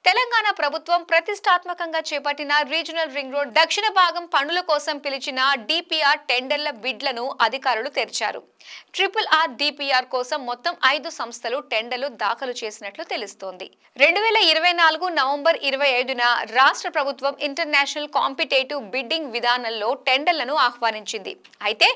తెలంగాణ ప్రభుత్వం ప్రతిష్టాత్మకంగా చేపట్టిన రీజనల్ రింగ్ రోడ్ దక్షిణ భాగం పనుల కోసం పిలిచిన డిపిఆర్ టెండర్ల బిడ్లను అధికారులు తెరిచారు. RRR డిపిఆర్ కోసం మొత్తం 5 సంస్థలు టెండర్లు దాఖలు చేసినట్లు తెలుస్తోంది. 2024 నవంబర్ 25న రాష్ట్ర ప్రభుత్వం ఇంటర్నేషనల్ కాంపిటేటివ్ బిడ్డింగ్ విధానంలో టెండర్లను ఆహ్వానించింది. అయితే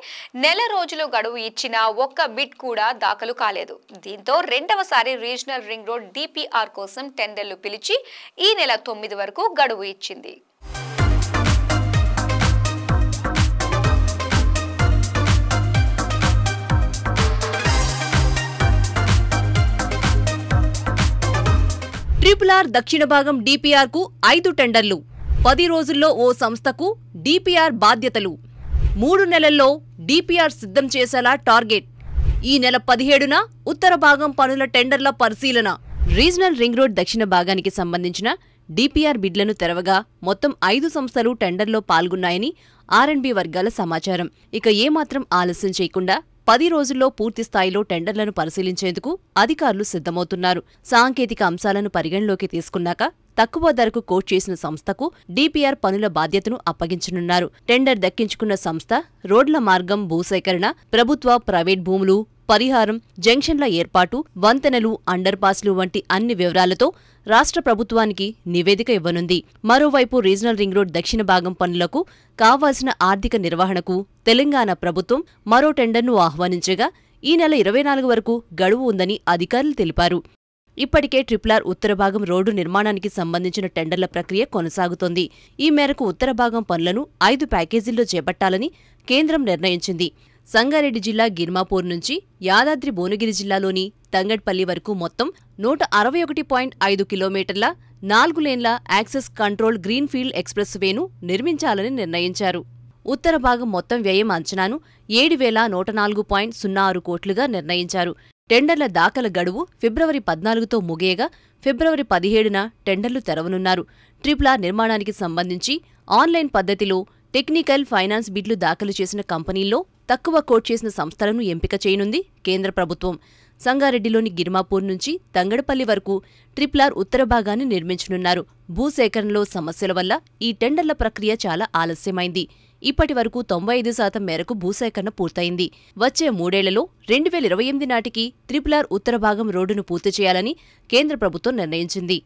నెల రోజులు గడువు ఇచ్చిన ఒక్క బిడ్ కూడా దాఖలు కాలేదు. దీంతో రెండవసారి రీజనల్ రింగ్ రోడ్ డిపిఆర్ కోసం టెండర్లు పిలిచి ఈ నెల 9 వరకు గడువు ఇచ్చింది. RRR దక్షిణ భాగం డిపిఆర్ కు 5 టెండర్లు, 10 రోజుల్లో ఓ సంస్థకు డిపిఆర్ బాధ్యతలు, 3 నెలల్లో డిపిఆర్ సిద్ధం చేసేలా టార్గెట్. ఈ నెల 17న ఉత్తర భాగం పనుల టెండర్ల పరిశీలన. రీజనల్ రింగ్ రోడ్ దక్షిణ భాగానికి సంబంధించిన డిపిఆర్ బిడ్లను తెరవగా మొత్తం 5 సంస్థలు టెండర్లో పాల్గొన్నాయని R&B వర్గాల సమాచారం. ఇక ఏమాత్రం ఆలస్యం చేయకుండా 10 రోజుల్లో పూర్తి స్థాయిలో టెండర్లను పరిశీలించేందుకు అధికారులు సిద్ధమవుతున్నారు. సాంకేతిక అంశాలను పరిగణలోకి తీసుకున్నాక తక్కువ ధరకు కోట్ చేసిన సంస్థకు డిపిఆర్ పనుల బాధ్యతను అప్పగించనున్నారు. టెండర్ దక్కించుకున్న సంస్థ రోడ్ల మార్గం భూసేకరణ, ప్రభుత్వ ప్రైవేట్ భూములు, పరిహారం, జంక్షన్ల ఏర్పాటు, వంతెనలు, అండర్ పాస్లు వంటి అన్ని వివరాలతో రాష్ట్ర ప్రభుత్వానికి నివేదిక ఇవ్వనుంది. మరోవైపు రీజనల్ రింగ్ రోడ్ దక్షిణ భాగం పనులకు కావాల్సిన ఆర్థిక నిర్వహణకు తెలంగాణ ప్రభుత్వం మరో టెండర్ను ఆహ్వానించగా ఈ నెల 24 వరకు గడువు ఉందని అధికారులు తెలిపారు. ఇప్పటికే RRR ఉత్తర భాగం రోడ్డు నిర్మాణానికి సంబంధించిన టెండర్ల ప్రక్రియ కొనసాగుతోంది. ఈ మేరకు ఉత్తర భాగం పనులను 5 ప్యాకేజీల్లో చేపట్టాలని కేంద్రం నిర్ణయించింది. సంగారెడ్డి జిల్లా గిర్మాపూర్ నుంచి యాదాద్రి భువనగిరి జిల్లాలోని తంగడ్పల్లి వరకు మొత్తం 161.5 కిలోమీటర్ల 4 లేన్ల యాక్సెస్ కంట్రోల్ గ్రీన్ఫీల్డ్ ఎక్స్ప్రెస్ వేను నిర్మించాలని నిర్ణయించారు. ఉత్తర భాగం మొత్తం వ్యయం అంచనాను 7,104.06 కోట్లుగా నిర్ణయించారు. టెండర్ల దాఖల గడువు ఫిబ్రవరి 14తో ముగియగా ఫిబ్రవరి 17న టెండర్లు తెరవనున్నారు. RRR నిర్మాణానికి సంబంధించి ఆన్లైన్ పద్ధతిలో టెక్నికల్, ఫైనాన్స్ బిడ్లు దాఖలు చేసిన కంపెనీల్లో తక్కువ కోట్ చేసిన సంస్థలను ఎంపిక చేయనుంది కేంద్ర ప్రభుత్వం. సంగారెడ్డిలోని గిర్మాపూర్ నుంచి తంగడపల్లి వరకు RRR ఉత్తర భాగాన్ని నిర్మించనున్నారు. భూసేకరణలో సమస్యల వల్ల ఈ టెండర్ల ప్రక్రియ చాలా ఆలస్యమైంది. ఇప్పటి వరకు 95% మేరకు భూసేకరణ పూర్తయింది. వచ్చే 3 ఏళ్లలో 2028 నాటికి RRR ఉత్తర భాగం రోడ్డును పూర్తి చేయాలని కేంద్ర ప్రభుత్వం నిర్ణయించింది.